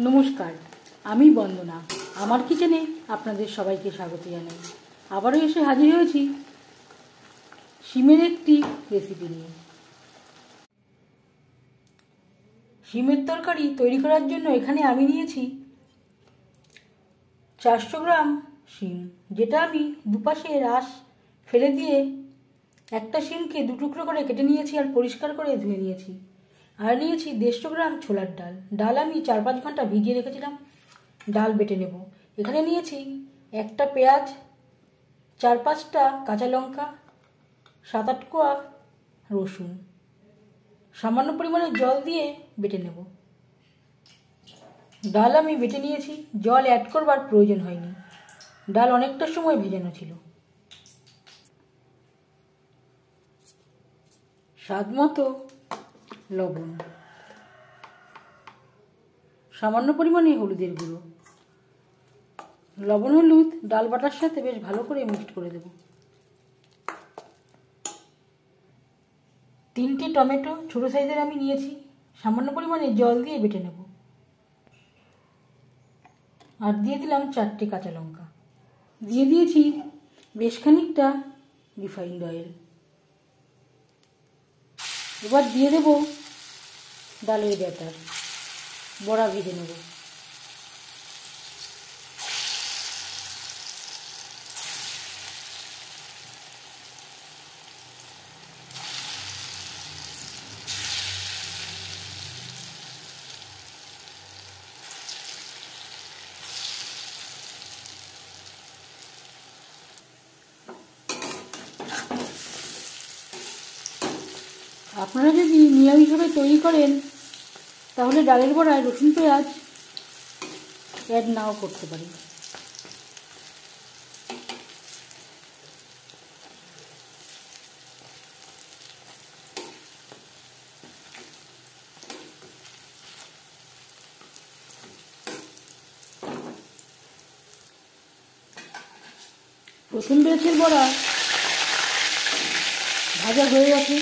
নমস্কার, আমি বন্দনা। আমার কিচেনে আপনাদের সবাইকে স্বাগত জানাই। আবারও এসে হাজির হয়েছি শিমের একটি রেসিপি নিয়ে। শিমের তরকারি তৈরি করার জন্য এখানে আমি নিয়েছি 400 গ্রাম শিম, যেটা আমি দুপাশে রাস ফেলে দিয়ে একটা শিমকে দু টুকরো করে কেটে নিয়েছি আর পরিষ্কার করে ধুয়ে নিয়েছি। আর নিয়েছি 150 গ্রাম ছোলার ডাল। ডাল আমি 4-5 ঘন্টা ভিজিয়ে রেখেছিলাম। ডাল বেটে নেব। এখানে নিয়েছি একটা পেঁয়াজ, 4-5টা কাঁচা লঙ্কা, 7-8 কোয়া রসুন। সামান্য পরিমাণে জল দিয়ে বেটে নেব। ডাল আমি বেটে নিয়েছি, জল অ্যাড করবার প্রয়োজন হয়নি। ডাল অনেকটা সময় ভেজানো ছিল। স্বাদ মতো লবণ, সামান্য পরিমাণে হলুদের গুঁড়ো। লবণ হলুদ ডাল বাটার সাথে বেশ ভালো করে মিক্সড করে দেব। 3টে টমেটো ছোটো সাইজের আমি নিয়েছি, সামান্য পরিমাণে জল দিয়ে বেটে নেব। আর দিয়ে দিলাম 4টে কাঁচা লঙ্কা। দিয়ে দিয়েছি বেশ খানিকটা রিফাইন্ড অয়েল। এবার দিয়ে দেব ডালের ব্যাটার। বড়া ভেজে নেব। আপনারা যদি নিরামিষভাবে তৈরি করেন তাহলে ডালের বড়ায় রসুন পেঁয়াজ অ্যাড নাও করতে পারেন। প্রথম ব্যাচের বড়া ভাজা হয়ে গেছে।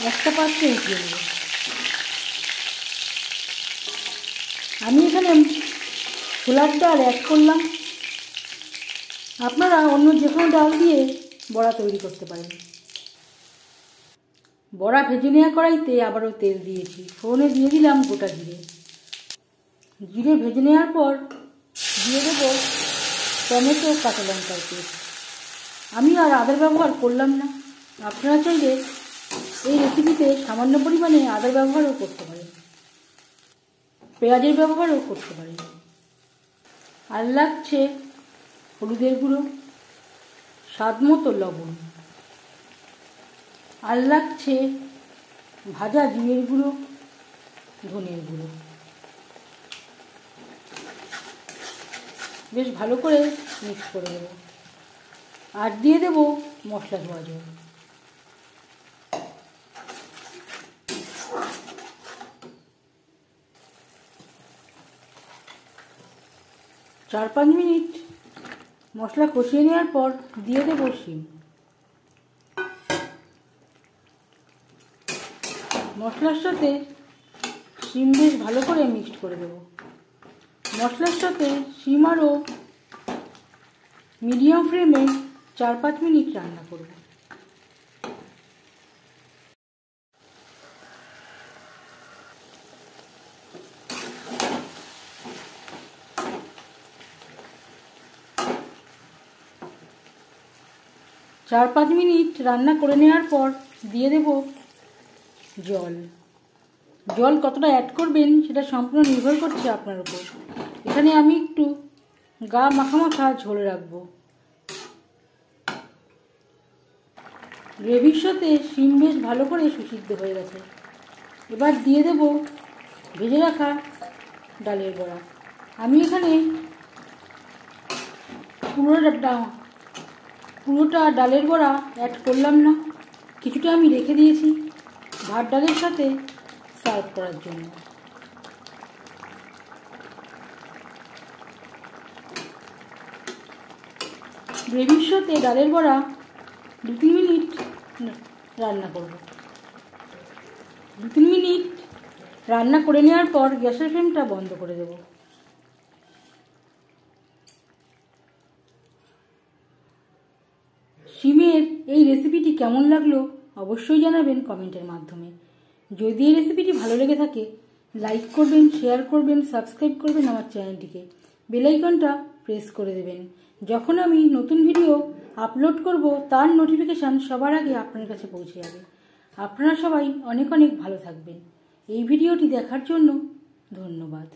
একটা পাত্রে উঠিয়ে নেব। আমি এখানে ছোলার ডাল অ্যাড করলাম। আপনারা অন্য যে কোনো ডাল দিয়ে বড়া তৈরি করতে পারেন। বড়া ভেজে নেওয়া কড়াইতে আবারও তেল দিয়েছি। ফোড়নে দিয়ে দিলাম গোটা জিরে। জিরে ভেজে নেওয়ার পর দিয়ে দেবো টমেটো কাঁচা লঙ্কার পেস্ট। আমি আর আদার ব্যবহার করলাম না। আপনারা চাইলে এই রেসিপিতে সামান্য পরিমাণে আদার ব্যবহারও করতে পারেন, পেঁয়াজের ব্যবহারও করতে পারেন। আর লাগছে হলুদের গুঁড়ো, স্বাদ মতো লবণ। আর লাগছে ভাজা জিরের গুঁড়ো, ধনের গুঁড়ো। বেশ ভালো করে মিক্স করে দেবো। আর দিয়ে দেবো মশলা ধোয়া জল। চার 5 মিনিট মশলা কষিয়ে নেওয়ার পর দিয়ে দেবো শিম। মশলার সাথে শিম বেশ ভালো করে মিক্সড করে দেবো। মশলার সাথে শিম আরও মিডিয়াম ফ্লেমে 4-5 মিনিট রান্না করব। চার 5 মিনিট রান্না করে নেওয়ার পর দিয়ে দেব জল। জল কতটা অ্যাড করবেন সেটা সম্পূর্ণ নির্ভর করছে আপনার উপর। এখানে আমি একটু গা মাখা মাখা ঝোল রাখবো। গ্রেভির সাথে শিম বেশ ভালো করে সুসিদ্ধ হয়ে গেছে। এবার দিয়ে দেব ভেজে রাখা ডালের বড়া। আমি এখানে পুরোটা ডালের বড়া অ্যাড করলাম না, কিছুটা আমি রেখে দিয়েছি ভাত ডালের সাথে সার্ভ করার জন্য। গ্রেভির সাথে ডালের বড়া 2-3 মিনিট রান্না করব। 2-3 মিনিট রান্না করে নেওয়ার পর গ্যাসের ফ্লেমটা বন্ধ করে দেব। শিমের এই রেসিপিটি কেমন লাগলো অবশ্যই জানাবেন কমেন্টের মাধ্যমে। যদি এই রেসিপিটি ভালো লেগে থাকে লাইক করবেন, শেয়ার করবেন, সাবস্ক্রাইব করবেন আমার চ্যানেলটিকে, বেল আইকনটা প্রেস করে দেবেন। যখন আমি নতুন ভিডিও আপলোড করব তার নোটিফিকেশান সবার আগে আপনার কাছে পৌঁছে যাবে। আপনারা সবাই অনেক অনেক ভালো থাকবেন। এই ভিডিওটি দেখার জন্য ধন্যবাদ।